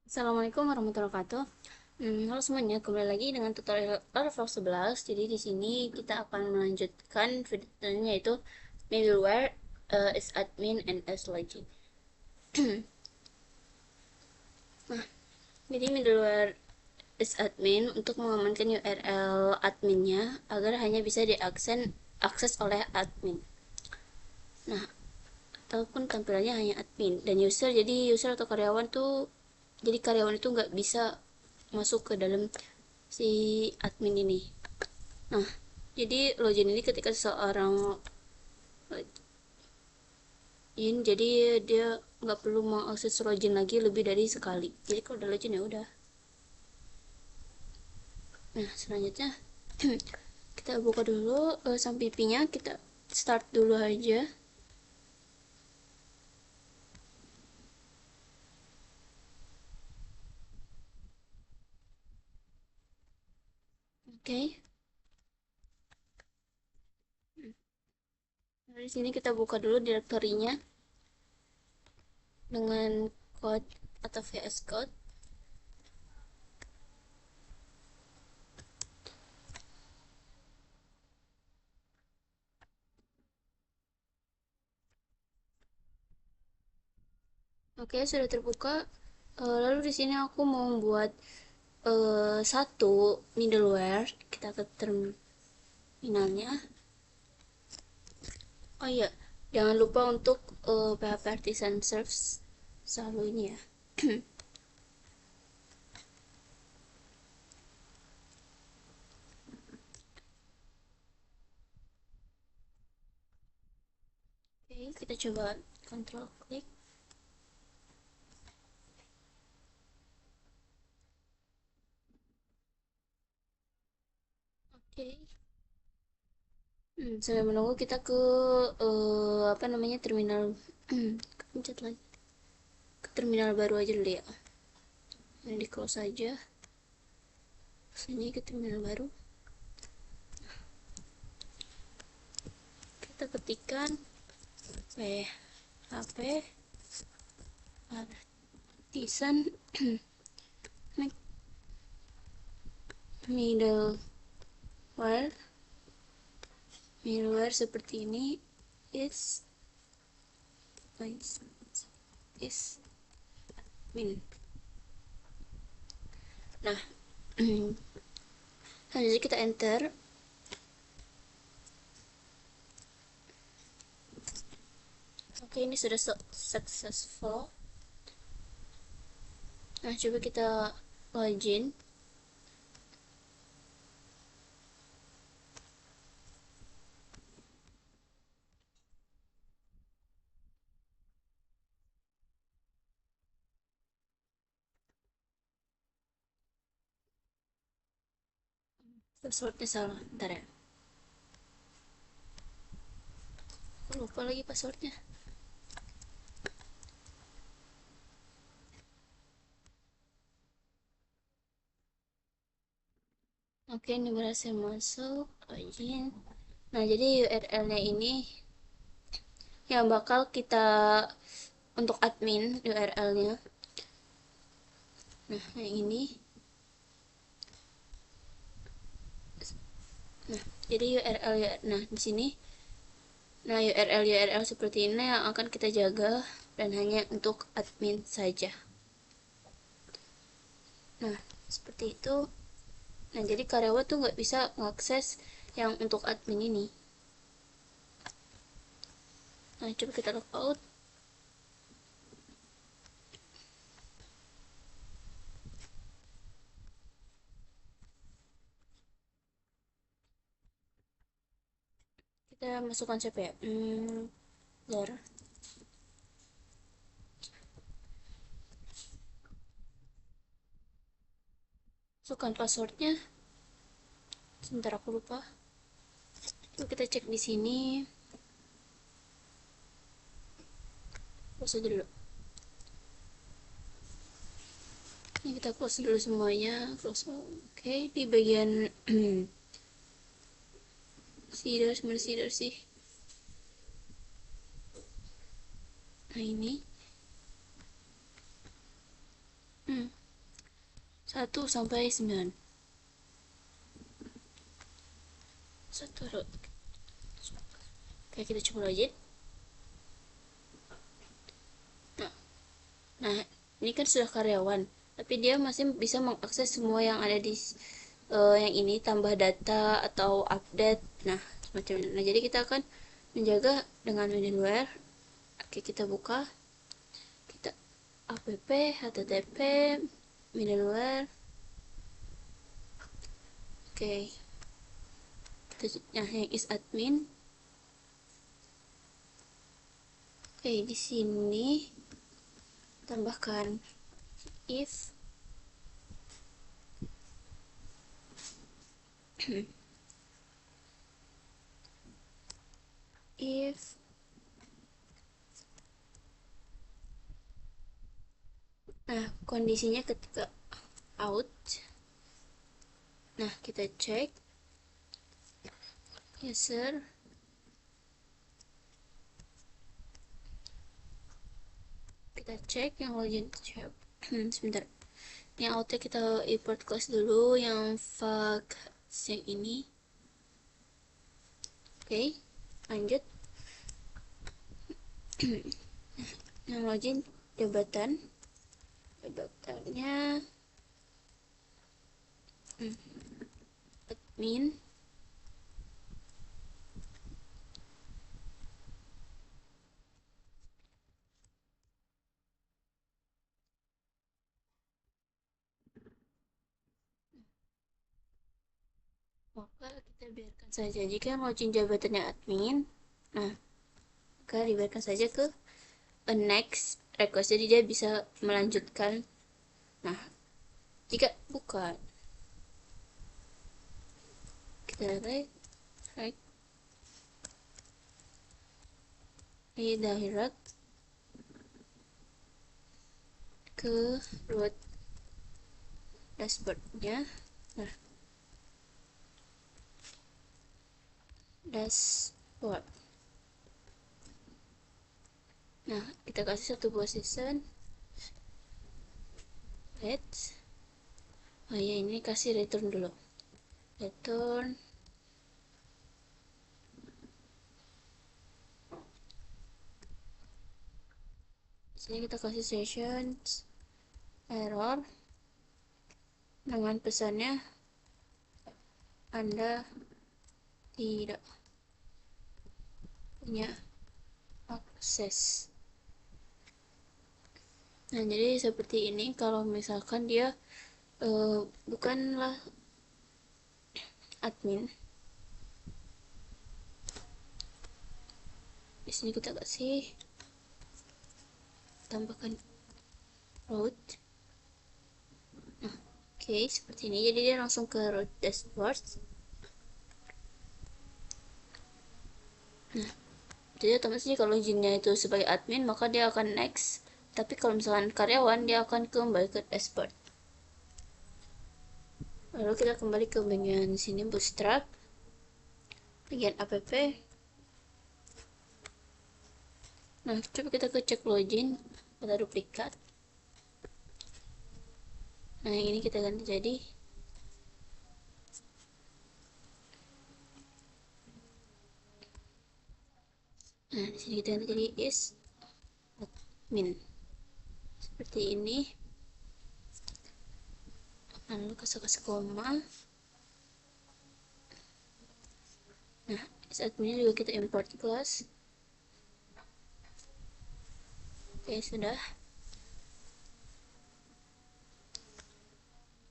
Assalamualaikum warahmatullahi wabarakatuh. Halo semuanya, kembali lagi dengan tutorial Laravel 11. Jadi di sini kita akan melanjutkan videonya yaitu middleware is admin and as login. Nah, jadi middleware is admin untuk mengamankan URL adminnya agar hanya bisa diakses oleh admin. Nah, ataupun tampilannya hanya admin dan user. Jadi user atau karyawan tuh, jadi karyawan itu nggak bisa masuk ke dalam si admin ini. Nah, jadi login ini ketika seseorang login, jadi dia nggak perlu mengakses login lagi lebih dari sekali. Jadi kalau udah login ya udah. Nah, selanjutnya kita buka dulu sampai nya, kita start dulu aja. Oke. Okay. Nah, di sini kita buka dulu direktorinya dengan code atau VS Code. Oke, sudah terbuka. Lalu di sini aku mau membuat satu middleware. Kita ke terminalnya. Oh iya, jangan lupa untuk PHP Artisan Serves selalu ini ya. Oke, kita coba control klik. Oke. Sambil menunggu kita ke apa namanya terminal. Pencet lagi ke terminal baru aja dulu ya. Ini di close aja. Sini ke terminal baru. Kita ketikkan PHP Artisan middleware middleware seperti ini is is min. Nah, selanjutnya kita enter. Oke, ini sudah successful. Nah, coba kita login. Passwordnya salah, bentar ya. Aku lupa lagi passwordnya. Oke, ini berhasil masuk login. Nah, jadi URL-nya ini yang bakal kita untuk admin URL-nya. Nah, yang ini. Nah, jadi URL ya. Nah, di sini. Nah, URL seperti ini yang akan kita jaga dan hanya untuk admin saja. Nah, seperti itu. Nah, jadi karyawan tuh nggak bisa mengakses yang untuk admin ini. Nah, coba kita logout. Kita masukkan siapa ya? Bentar. Masukkan passwordnya. Sebentar aku lupa. Coba kita cek di sini. Close aja dulu. Ini kita close dulu semuanya. Close. Oke, di bagian seeder sih. Nah, ini. 1 sampai 9. 1 root. Oke, kita coba login. Nah, ini kan sudah karyawan, tapi dia masih bisa mengakses semua yang ada di yang ini, tambah data atau update. Nah, semacam itu. Nah, jadi kita akan menjaga dengan middleware. Oke, kita buka. Kita app http middleware. Oke. Nah, yang is admin. Oke, di sini tambahkan if if nah, kondisinya ketika out. Nah, kita cek user. Kita cek yang login sebentar. Yang outnya kita import class dulu, yang fag yang ini. Oke, lanjut. Yang login jabatannya admin. Maka kita biarkan saja jika yang login jabatannya admin. Nah, maka dibiarkan saja ke a next request, jadi dia bisa melanjutkan. Nah, jika bukan, kita right redirect ke root dashboardnya. Nah, dashboard. Nah, kita kasih satu buah season. Let's. Oh ya, ini kasih return dulu. Return. Sini kita kasih sessions error dengan pesannya Anda tidak punya akses. Nah, jadi seperti ini kalau misalkan dia bukanlah admin. Di sini kita kasih tambahkan root. Nah, oke, seperti ini. Jadi dia langsung ke root dashboard. Nah, jadi otomatis kalau izinnya itu sebagai admin, maka dia akan next. Tapi kalau misalkan karyawan, dia akan kembali ke dashboard. Lalu kita kembali ke bagian sini, bootstrap, bagian app. Nah, coba kita ke cek login, kita duplikat. Nah, yang ini kita ganti jadi nah, di sini kita ganti jadi is admin. Seperti ini. Lalu kasih koma. Nah, is adminnya juga kita import class. Oke, sudah.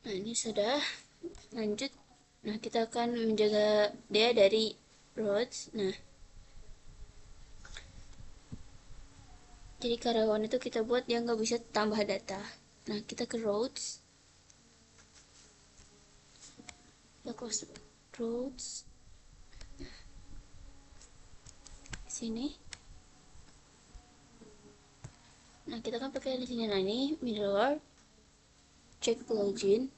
Nah, ini sudah. Lanjut. Nah, kita akan menjaga dia dari roads. Nah, jadi karyawan itu kita buat dia nggak bisa tambah data. Nah, kita ke roads. Kita close roads. Sini. Nah, kita kan pakai di sini. Nah, ini middleware check login.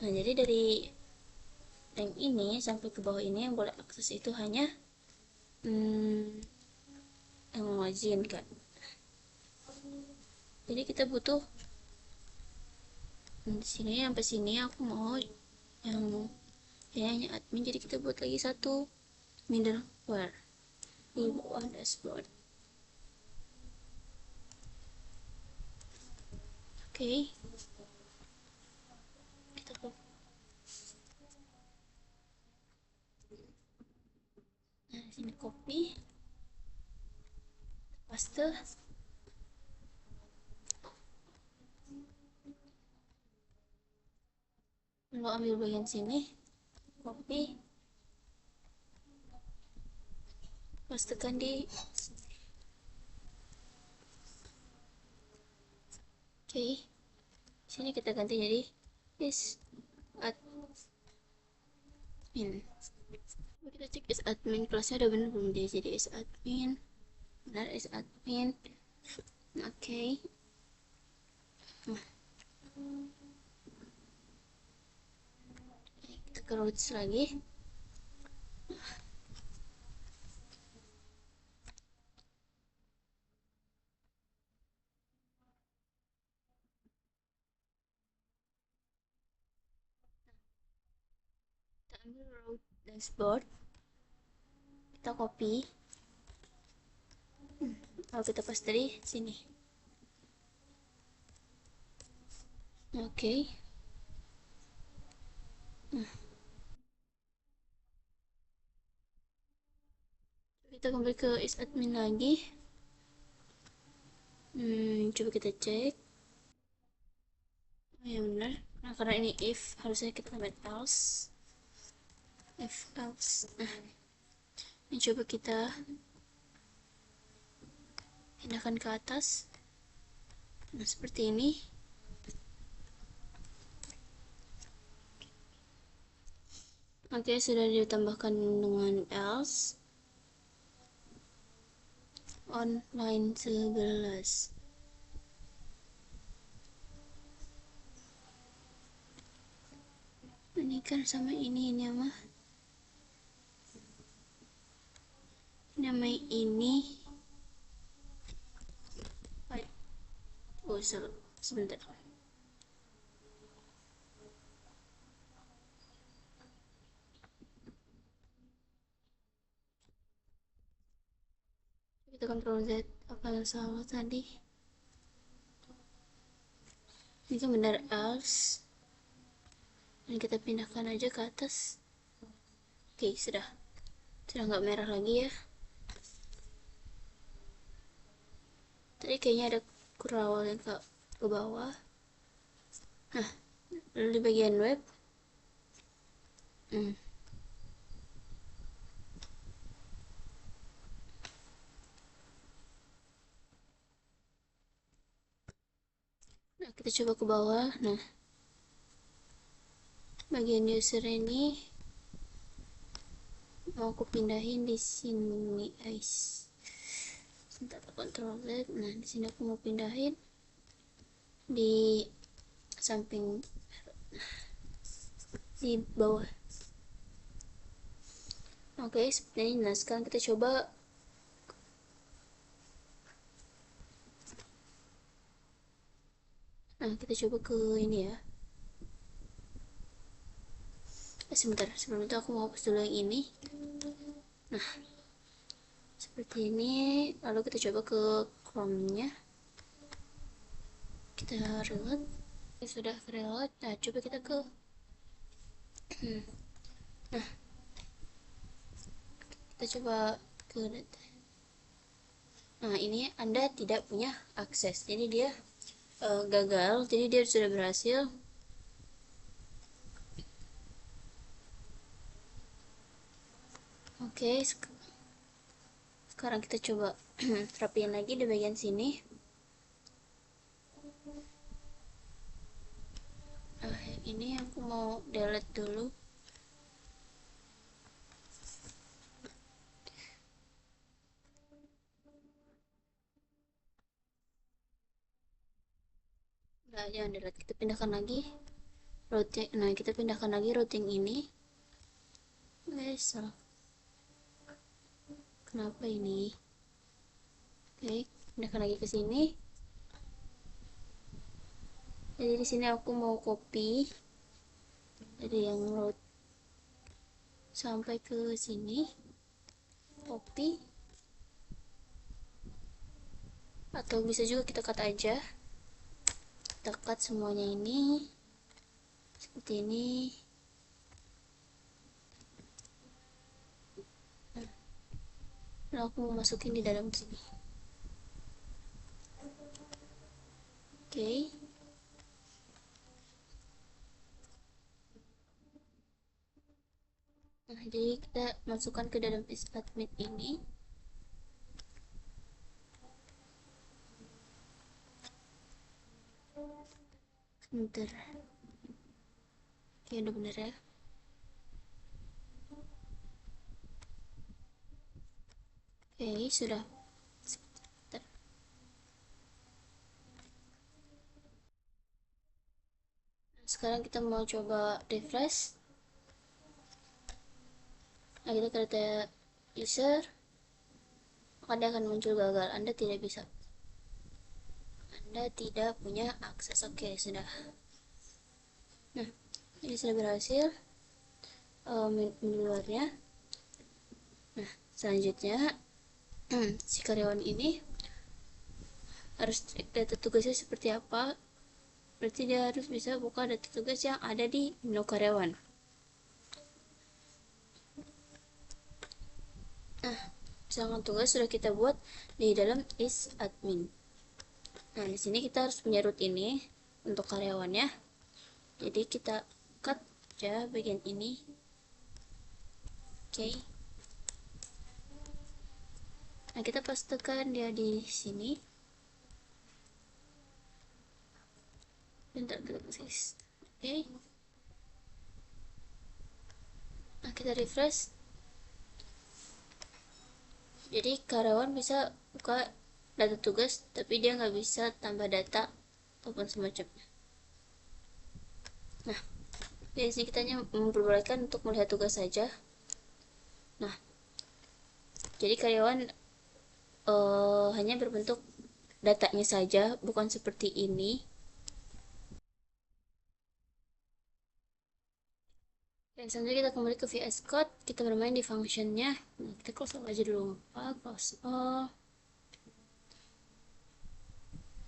Nah, jadi dari rank ini sampai ke bawah ini yang boleh akses itu hanya yang login kan. Jadi kita butuh di sini sampai sini aku mau yang hanya admin, jadi kita buat lagi satu middleware di bawah dashboard. Oke, kita buat. Nah, sini copy, paste, lalu ambil bagian sini, copy, pastekan di. Oke, sini kita ganti jadi is admin. Kita cek is admin kelasnya udah bener belum, dia jadi is admin, benar is admin. Oke, kita ke routes lagi. Kita ambil route dashboard, kita copy, lalu kita paste di sini. Oke, kita kembali ke is admin lagi. Coba kita cek. Oh ya benar, nah karena ini if harusnya kita tambah else, if else. Nah, ini coba kita pindahkan ke atas. Nah, seperti ini. Oke, sudah ditambahkan dengan else on line 11. Ini kan sama ini nama ini. Oh, sebentar. Kita Ctrl Z, apa yang salah tadi? Ini kan benar else, dan kita pindahkan aja ke atas. Oke, sudah nggak merah lagi ya. Tadi kayaknya ada kurawal yang ke bawah. Nah, lalu di bagian web, nah kita coba ke bawah. Nah, bagian user ini mau aku pindahin di sini, guys. Sebentar, Ctrl Z. Nah, di sini aku mau pindahin di samping, di bawah. Oke, seperti ini. Nah, sekarang kita coba. Nah, kita coba ke ini ya. Sebentar, sebelum itu aku mau hapus dulu yang ini. Nah, seperti ini. Lalu kita coba ke Chrome-nya. Kita reload. Sudah reload. Nah, coba kita ke nah, kita coba ke data. Nah, ini Anda tidak punya akses, jadi dia gagal. Jadi dia sudah berhasil. Oke, sekarang kita coba rapiin lagi di bagian sini. Nah, ini aku mau delete dulu. Nah, jangan delete, kita pindahkan lagi routing. Nah, kita pindahkan lagi routing ini. Guys, kenapa ini? Oke, pindahkan lagi ke sini. Jadi di sini aku mau copy dari yang root sampai ke sini, copy, atau bisa juga kita cut aja. Kita cut semuanya ini seperti ini. Lalu aku mau masukin di dalam sini. Oke. Nah, jadi kita masukkan ke dalam is admin ini. Bentar. Oke, udah bener ya. Oke, sudah. Bentar. Nah, sekarang kita mau coba refresh. Nah, kita ke data user, maka dia akan muncul gagal. Anda tidak bisa. Anda tidak punya akses. Oke, sudah. Nah, ini sudah berhasil. Menu luarnya. Nah, selanjutnya si karyawan ini harus cek data tugasnya seperti apa. Berarti dia harus bisa buka data tugas yang ada di menu karyawan. Nah, misalkan tugas sudah kita buat di dalam is admin. Nah, di sini kita harus punya root ini untuk karyawannya. Jadi kita cut aja bagian ini. Oke. Nah, kita pastekan dia di sini. Bentar, kita kasih. Oke. Nah, kita refresh. Jadi karyawan bisa buka data tugas, tapi dia nggak bisa tambah data ataupun semacamnya. Nah, di sini kita hanya memperbolehkan untuk melihat tugas saja. Nah, jadi karyawan hanya berbentuk datanya saja, bukan seperti ini. Dan selanjutnya kita kembali ke VS Code, kita bermain di functionnya. Nah, kita close all aja dulu. Close all.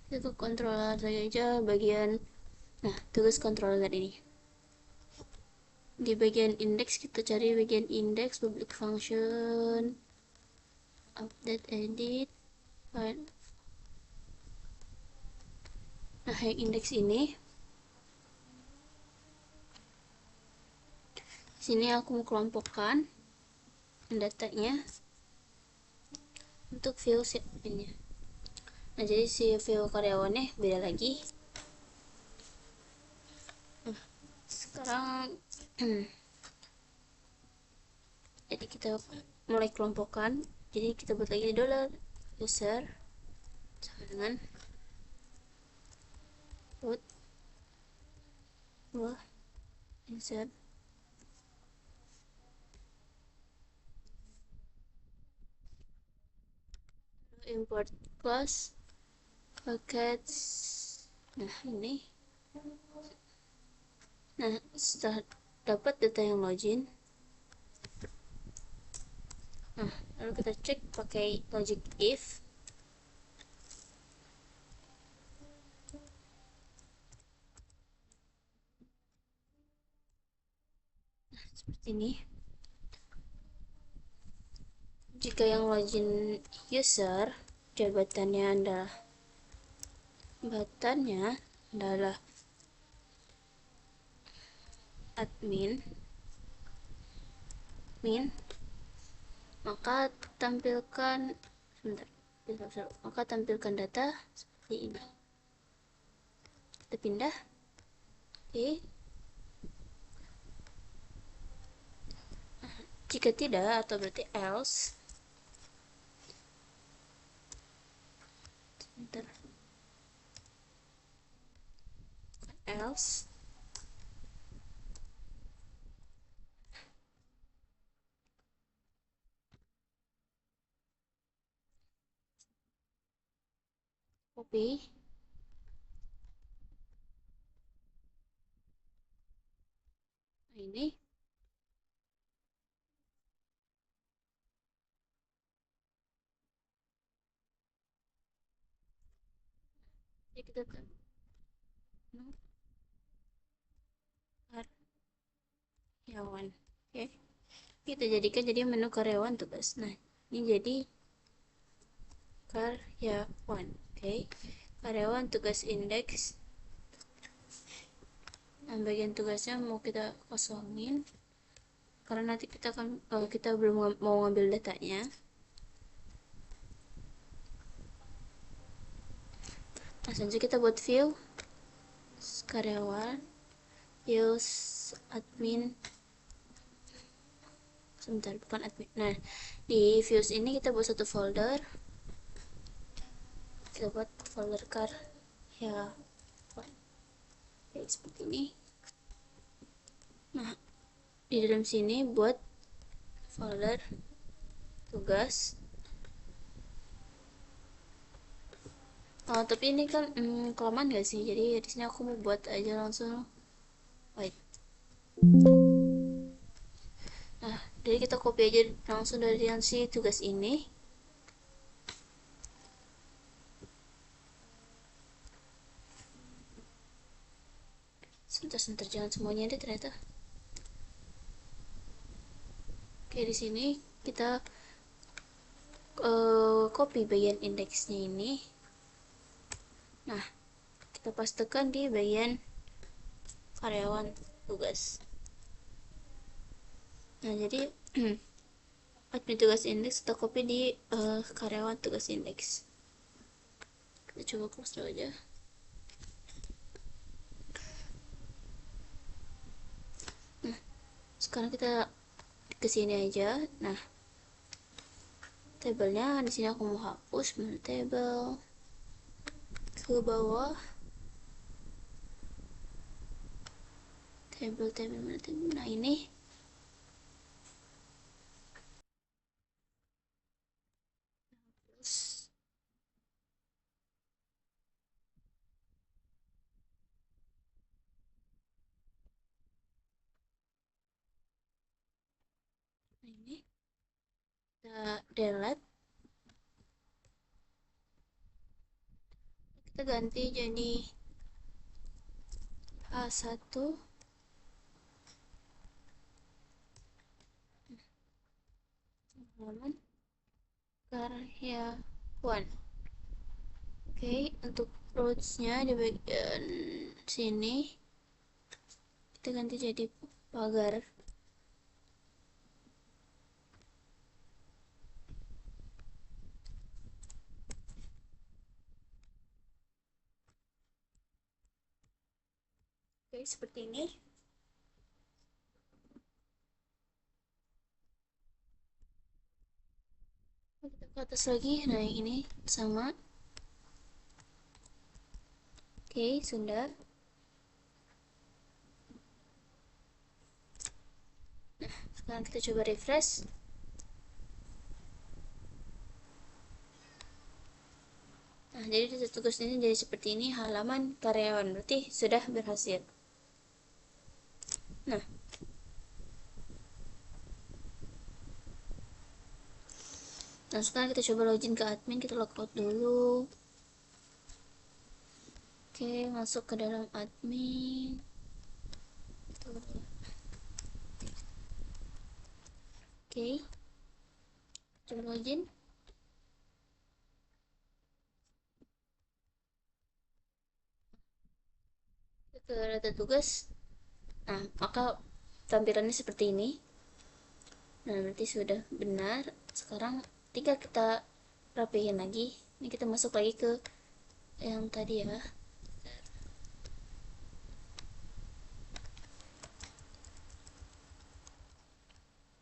Kita ke controller saja bagian, nah, tugas controller ini. Di bagian index kita cari bagian index, public function, update, edit, file. Nah, yang index ini, sini aku mau kelompokkan datanya untuk view ini. Nah, jadi si view karyawannya beda lagi. Nah, sekarang jadi kita mulai kelompokkan. Jadi kita buat lagi dollar user sama dengan root insert import class packets. Nah, ini. Nah, setelah dapat data yang login, nah, lalu kita cek pakai logic if. Nah, seperti ini. Jika yang login user, jabatannya adalah admin, maka tampilkan data seperti ini. Kita pindah. Oke. Jika tidak, atau berarti else. Bentar. Else. Copy. ini. Jadi kita tekan menu karyawan. Oke, kita jadikan jadi menu karyawan tugas. Nah, ini jadi karyawan. Oke, karyawan tugas indeks. Nah, bagian tugasnya mau kita kosongin karena nanti kita akan kita belum mau ngambil datanya. Langsung aja kita buat view karyawan, views admin. Sebentar, bukan admin. Nah, di views ini kita buat satu folder. Kita buat folder karyawan. Oke, seperti ini. Nah, di dalam sini buat folder tugas. Tapi ini kan kelamaan gak sih? Jadi di sini aku mau buat aja langsung. Wait. Nah, jadi kita copy aja langsung dari yang si tugas ini. Sebentar, jangan semuanya deh ternyata. Oke, di sini kita copy bagian indeksnya ini. Nah, kita pastekan di bagian karyawan tugas. Nah, jadi admin tugas indeks kita copy di karyawan tugas indeks. Kita coba close dulu aja. Nah, sekarang kita kesini aja. Nah, tabelnya di sini aku mau hapus menu table ke bawah. Table mana table? Nah, ini terus ini kita delete, kita ganti jadi A1 halaman karyawan. Oke, untuk roadsnya di bagian sini kita ganti jadi pagar. Oke, seperti ini. Kita ke atas lagi. Nah, ini sama. Oke, sudah. Nah, sekarang kita coba refresh. Nah, jadi tugas ini jadi seperti ini halaman karyawan. Berarti sudah berhasil. Nah, sekarang kita coba login ke admin. Kita logout dulu. Oke, masuk ke dalam admin. Oke, coba login. Ke data tugas. Nah, maka tampilannya seperti ini. Nah, berarti sudah benar. Sekarang tinggal kita rapihin lagi. Ini kita masuk lagi ke yang tadi ya.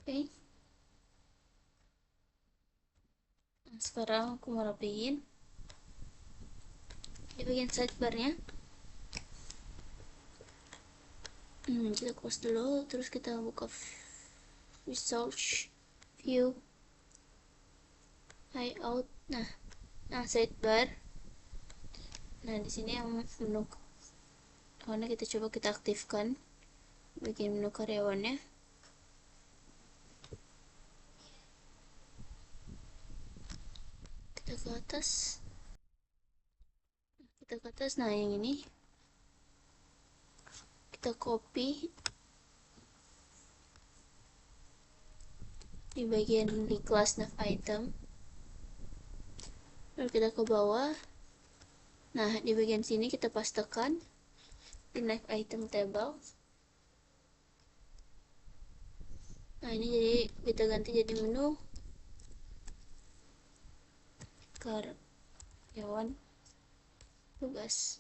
Oke. Nah, sekarang aku mau rapihin di bagian sidebarnya. Kita close dulu, terus kita buka research view layout. Nah, sidebar. Nah, di sini yang menu. Karena kita coba kita aktifkan. bagian menu karyawannya. Kita ke atas. Nah yang ini kita copy di bagian di kelas nav item, lalu kita ke bawah. Nah di bagian sini kita pastekan di nav item table. Nah ini jadi kita ganti jadi menu karyawan tugas.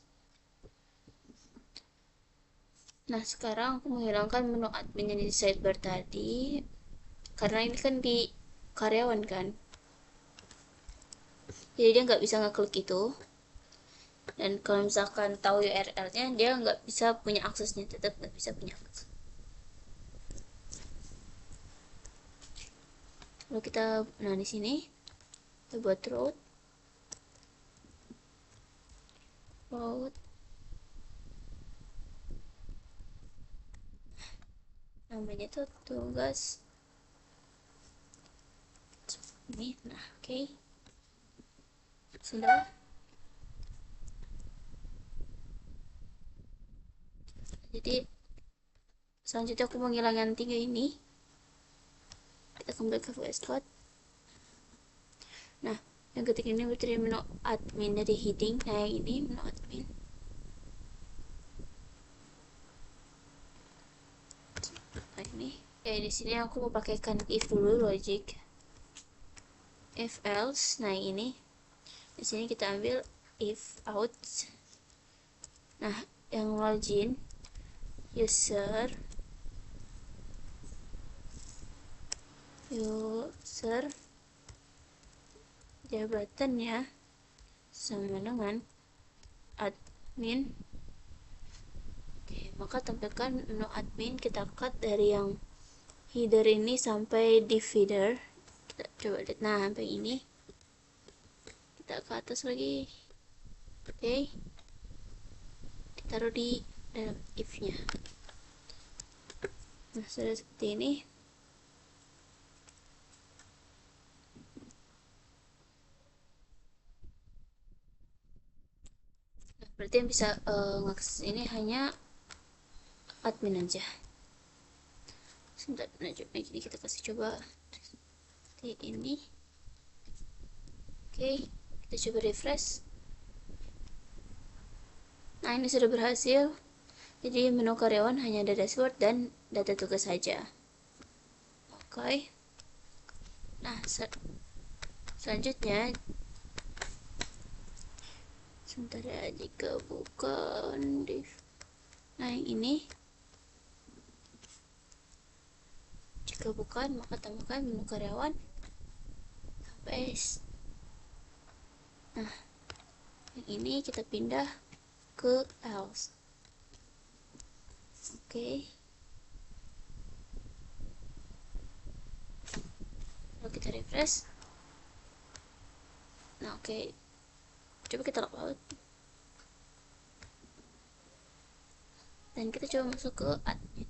Nah sekarang aku menghilangkan menu admin yang di sidebar tadi, karena ini kan di karyawan kan, jadi dia nggak bisa ngeklik itu. Dan kalau misalkan tahu URL-nya, dia nggak bisa punya aksesnya, tetap nggak bisa punya akses. Lalu kita, nah di sini kita buat route namanya tuh tugas ini. Nah oke, sudah. Jadi selanjutnya aku menghilangkan 3 ini. Kita kembali ke VS Code. Nah yang ketiga ini berarti menu admin dari heading. Nah yang ini menu admin. Nah ini ya, di sini aku mau pakaikan if dulu, logic if else. Nah ini di sini kita ambil if out. Nah yang login user jabatannya sama dengan admin. Oke, maka tampilkan menu admin. Kita cut dari yang header ini sampai div header. Kita coba lihat, nah sampai ini kita ke atas lagi. Oke, ditaruh di dalam if nya. Nah sudah seperti ini. Nah, berarti yang bisa ngakses ini hanya admin aja. Sebentar, nah jadi kita kasih coba seperti ini. Oke, kita coba refresh. Nah ini sudah berhasil. Jadi menu karyawan hanya ada dashboard dan data tugas saja. Oke. Nah selanjutnya, sebentar ya, jika bukan div. Nah yang ini, jika bukan maka tambahkan menu karyawan paste. Nah yang ini kita pindah ke else. Oke, lalu kita refresh. Nah oke, coba kita log dan kita coba masuk ke admin.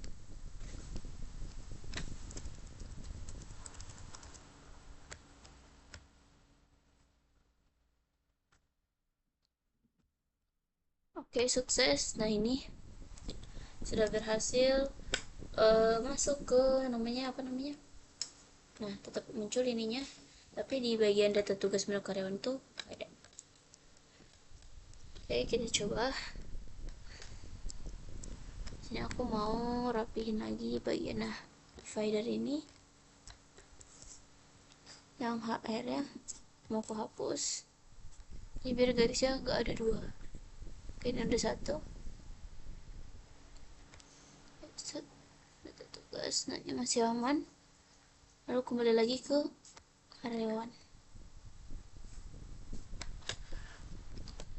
Oke, sukses. Nah ini sudah berhasil masuk ke namanya apa namanya. Nah tetap muncul ininya, tapi di bagian data tugas menu karyawan tuh ada. Oke, kita coba. Sini aku mau rapihin lagi bagian divider ini. Yang HR ya mau aku hapus. Ini biar garisnya gak ada 2. Oke, ini ada 1. Data tugas, nah ini masih aman. Lalu kembali lagi ke karyawan.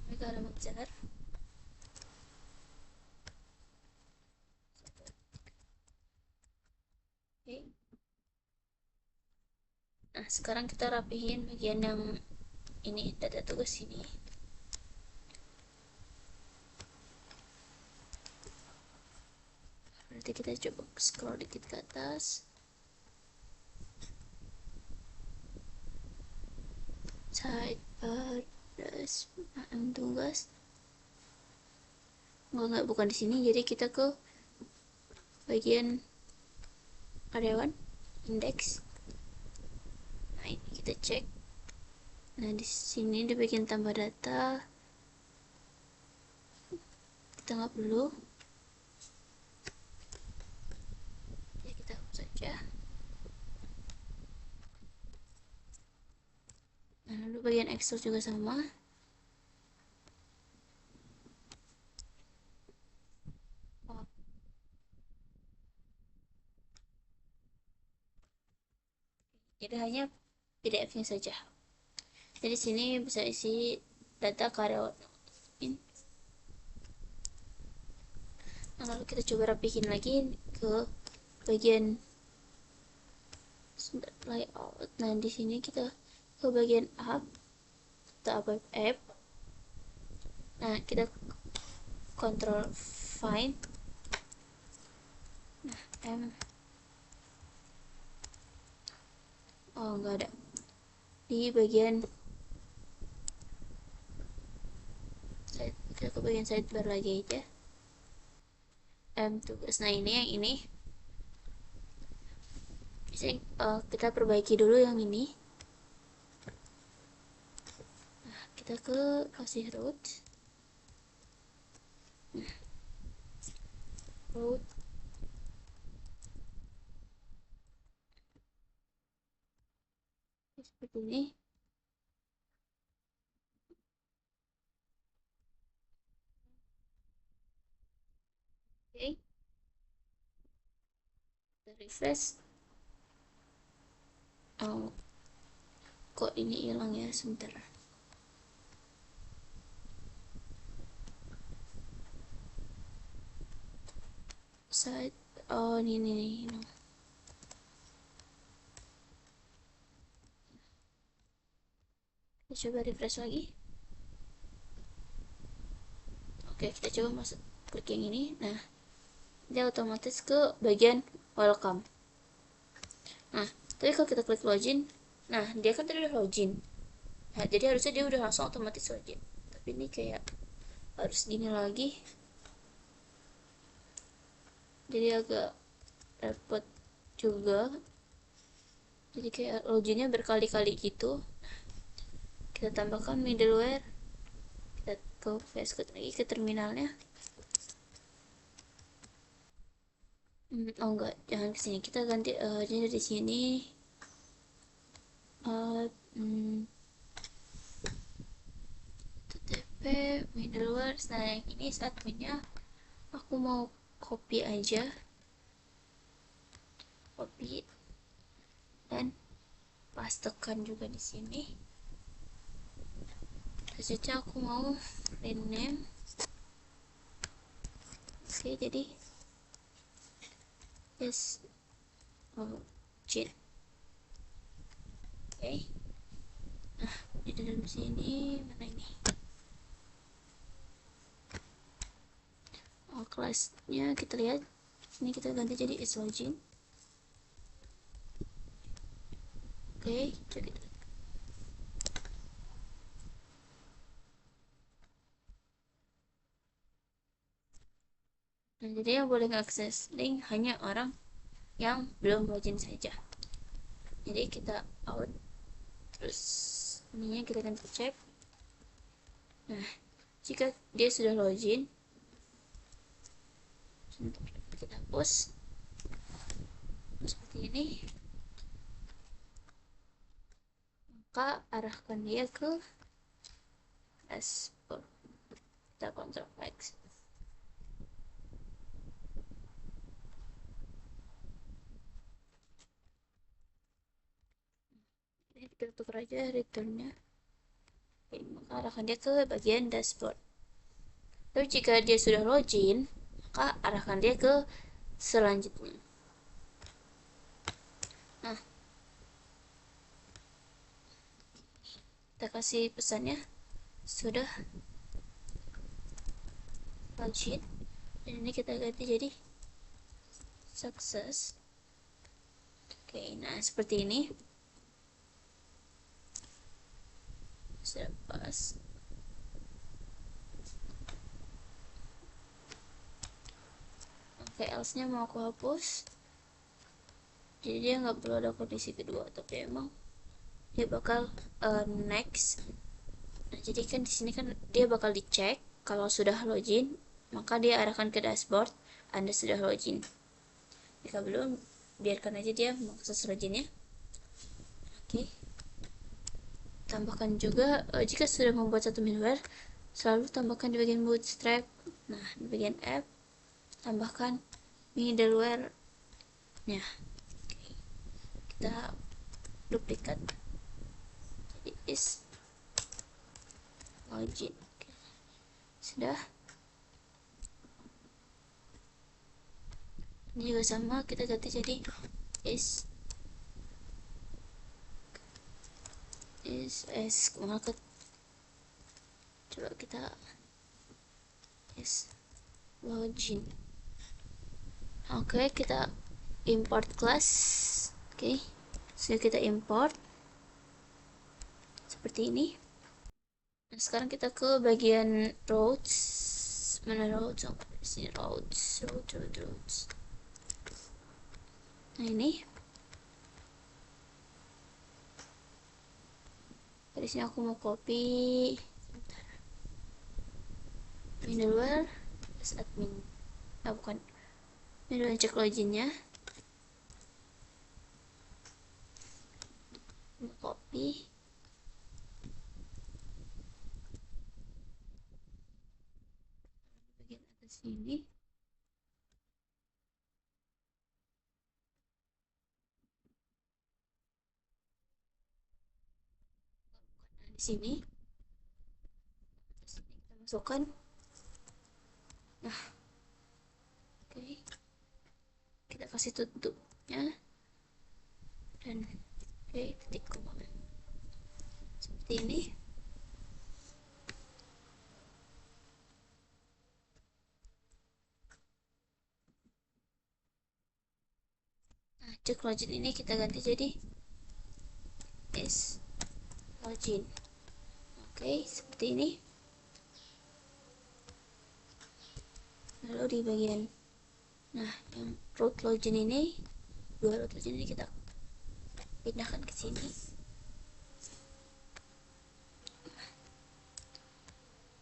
Ini ke halaman jar. Oke. Nah sekarang kita rapihin bagian yang ini, data tugas ini. Berarti kita coba scroll dikit ke atas. Sidebar tugas. Enggak, bukan di sini. Jadi kita ke bagian karyawan, indeks. Nah, ini kita cek. Nah, di sini di bagian tambah data kita nggak perlu. Ya, kita hapus saja. Nah, lalu bagian Excel juga sama. Oh, jadi hanya PDF-nya saja. Jadi sini bisa isi data karyawan. Nah, lalu kita coba rapihin lagi ke bagian layout. Nah, di sini kita ke bagian app, kita app. Nah, kita control find. Nah, oh nggak ada di bagian kita ke bagian sidebar lagi aja. Tugas. Nah, ini yang ini bisa kita perbaiki dulu yang ini. Nah, kita ke kasih root. Root seperti ini. Oke, kita refresh. Oh, kok ini hilang ya, sebentar. Side, oh ini. Kita coba refresh lagi. Oke, kita coba masuk klik yang ini. Nah, dia otomatis ke bagian welcome. Nah, tapi kalau kita klik login, nah dia kan tadi udah login. Nah, jadi harusnya dia udah langsung otomatis login. Tapi ini kayak harus gini lagi. Jadi agak repot juga. Jadi kayak loginnya berkali-kali gitu. Kita tambahkan middleware. Kita ke VS Code lagi ke terminalnya. Oh enggak, jangan kesini. Kita ganti jadi di sini. TTP middleware. Nah, yang ini adminnya aku mau copy aja. Copy dan pastekan juga di sini. Selanjutnya aku mau rename. Oke, jadi yes, oh, cheat. Oke. Nah, di dalam sini mana ini? Oh, kelasnya kita lihat. Ini kita ganti jadi is login. Oke, jadi nah, jadi yang boleh mengakses link hanya orang yang belum login saja. Jadi kita out, terus ininya kita ganti cek. Nah, jika dia sudah login, kita hapus seperti ini, maka arahkan dia ke dashboard. Kita Ctrl X. Ini kita tukar aja returnnya. Maka arahkan dia ke bagian dashboard. Tapi jika dia sudah login, maka arahkan dia ke selanjutnya. Nah, kita kasih pesannya sudah login, dan ini kita ganti jadi sukses. Oke, nah seperti ini sudah pas. Oke, else nya mau aku hapus, jadi dia nggak perlu ada kondisi kedua, tapi emang dia bakal next. Nah, jadi kan di sini kan dia bakal dicek kalau sudah login, maka dia arahkan ke dashboard Anda sudah login. Jika belum, biarkan aja dia mengakses loginnya. Oke, tambahkan juga jika sudah membuat satu middleware, selalu tambahkan di bagian bootstrap. Nah, di bagian app tambahkan middleware nya. Oke, kita duplikat jadi is login. Oke, sudah. Ini juga sama, kita ganti jadi is market. Coba kita is login. Oke, kita import class. Oke, sudah kita import seperti ini. Nah, sekarang kita ke bagian roads. Mana roads? Oh, di sini roads. Nah, ini dari sini aku mau copy middleware as admin. Bukan, middleware cek loginnya. Copy. Bagian atas sini. Di sini. Kita masukkan. Nah, oke. Kita kasih tutupnya. Dan oke, titik koma. Seperti ini. Nah, cek login ini kita ganti jadi is login. Oke, seperti ini. Lalu di bagian yang root login ini, dua root login ini kita pindahkan ke sini.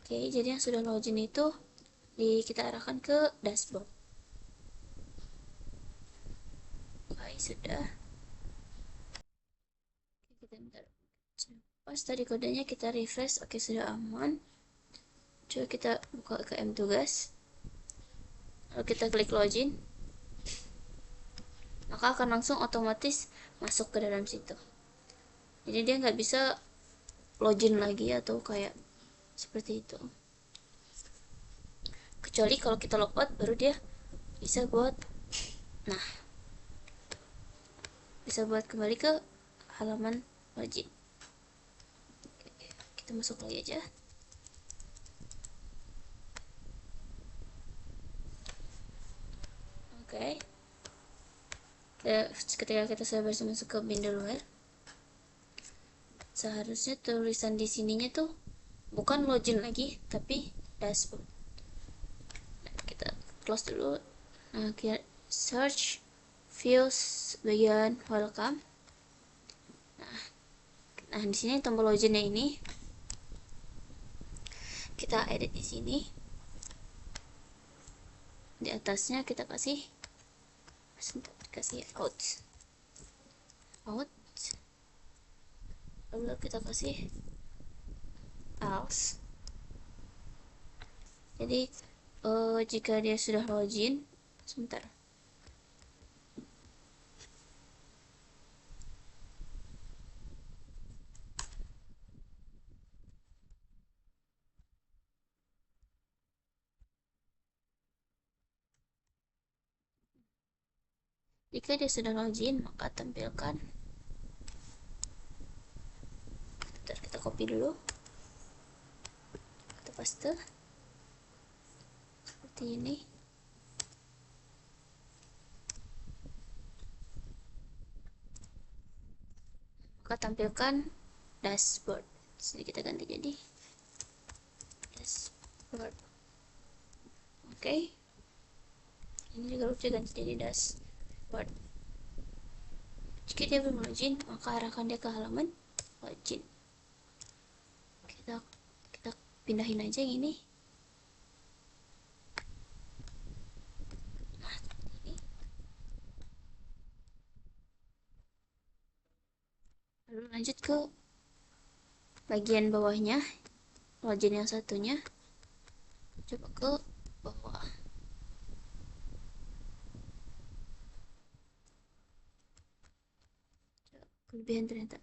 Oke, jadi yang sudah login itu kita arahkan ke dashboard. Oke, sudah. Oke, kita bentar. Pas tadi kodenya kita refresh. Oke, sudah aman. Coba kita buka ke mtugas. Lalu kita klik login. Maka akan langsung otomatis masuk ke dalam situ. Jadi dia nggak bisa login lagi atau kayak seperti itu. Kecuali kalau kita logout baru dia bisa buat, nah, bisa buat kembali ke halaman login. Kita masuk lagi aja. Oke. Ketika kita sudah berhasil masuk ke middleware, seharusnya tulisan di sininya tuh bukan login lagi, tapi dashboard. Nah, kita close dulu. Nah, kita search views bagian welcome. Nah, di sini tombol loginnya ini kita edit di sini. Di atasnya kita kasih out. Lalu kita kasih else. Jadi jika dia sudah login, sebentar. Jika dia sudah login, maka tampilkan. Bentar, kita copy dulu. Kita paste. Seperti ini. maka tampilkan dashboard. Sini kita ganti jadi dashboard. Oke. Ini juga lucu, ganti jadi dashboard. Jika dia belum login, maka arahkan dia ke halaman login. Kita pindahin aja yang ini. Nah, seperti ini. Lalu lanjut ke bagian bawahnya, login yang satunya. Coba ke bawah. Kelebihan ternyata.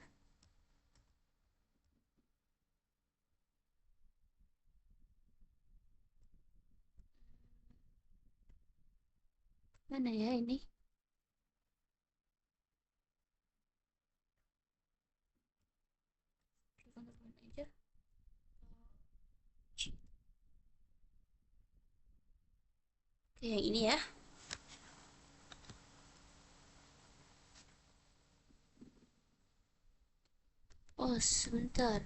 Mana ya ini? Telepon aja. Oke, yang ini ya. Oh, sebentar.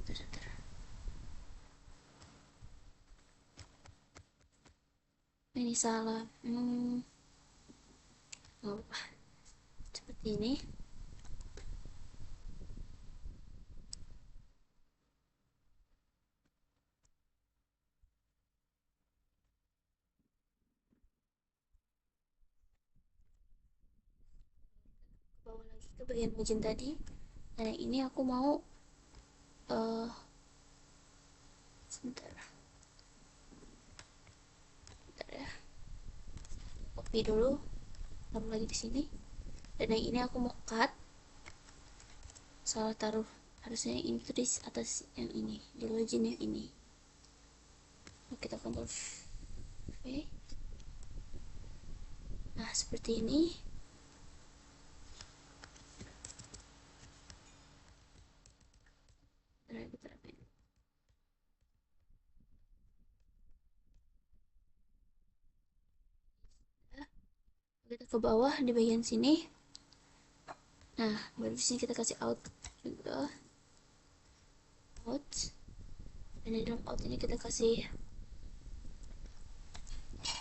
Sebentar. Ini salah. Oh, seperti ini. Bawa lagi ke bagian login tadi. Nah, ini aku mau sebentar. Bentar ya. Copy dulu. Taruh lagi di sini. Dan yang ini aku mau cut. Salah taruh. Harusnya ini tuh di atas yang ini, di login yang ini. Kita Ctrl V. Nah, seperti ini. Kita ke bawah di bagian sini. Nah, baru di sini kita kasih out juga. Out. Dan di dalam out ini kita kasih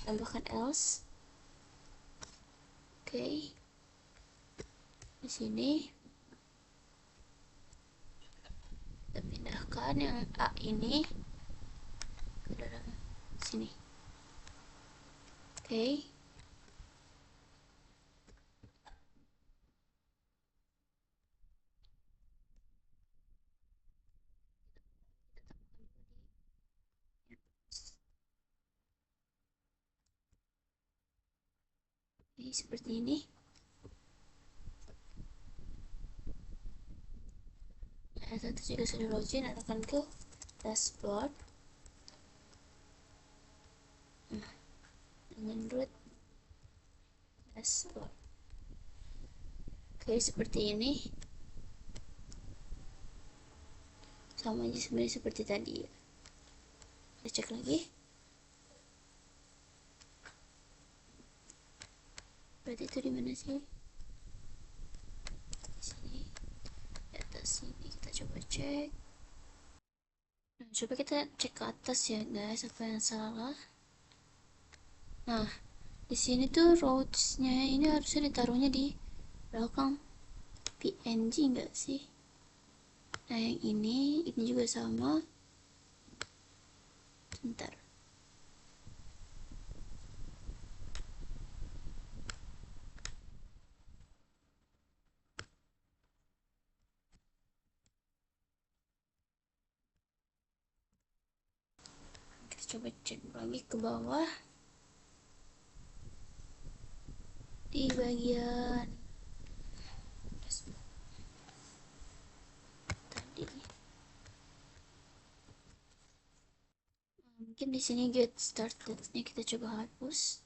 tambahkan else. Oke. Di sini kita pindahkan yang A ini ke dalam sini. Oke. Ini seperti ini. Nah, satu juga sudah login, arahkan ke dashboard. Dengan root dashboard. Oke, seperti ini. Sama aja sebenarnya seperti tadi ya. Kita cek lagi. Berarti itu di mana sih? Di sini. Di atas sini kita coba cek. Nah, coba kita cek ke atas ya guys, apa yang salah. Nah, di sini tuh roads-nya ini harusnya ditaruhnya di belakang PNG enggak sih? Nah, yang ini juga sama. Bentar. Kita coba cek lagi ke bawah. Di bagian tadi. Mungkin di sini get started-nya kita coba hapus.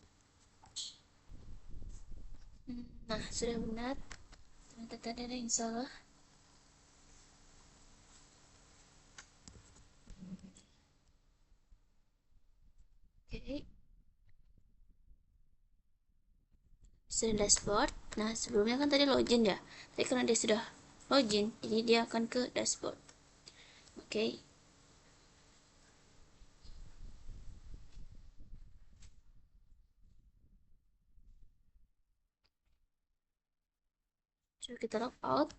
Nah, sudah benar. Ternyata tadi ada yang salah. Oke. Sudah dashboard. Nah, sebelumnya kan tadi login ya. Tapi karena dia sudah login, jadi dia akan ke dashboard. Oke. Coba kita log out.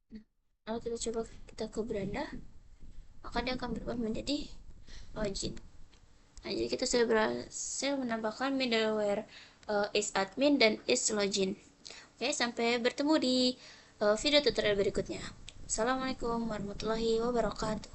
Nah, lalu kita coba kita ke beranda, maka dia akan berubah menjadi login. Nah, jadi kita sudah berhasil menambahkan middleware is admin dan is login. Oke, sampai bertemu di video tutorial berikutnya. Assalamualaikum warahmatullahi wabarakatuh.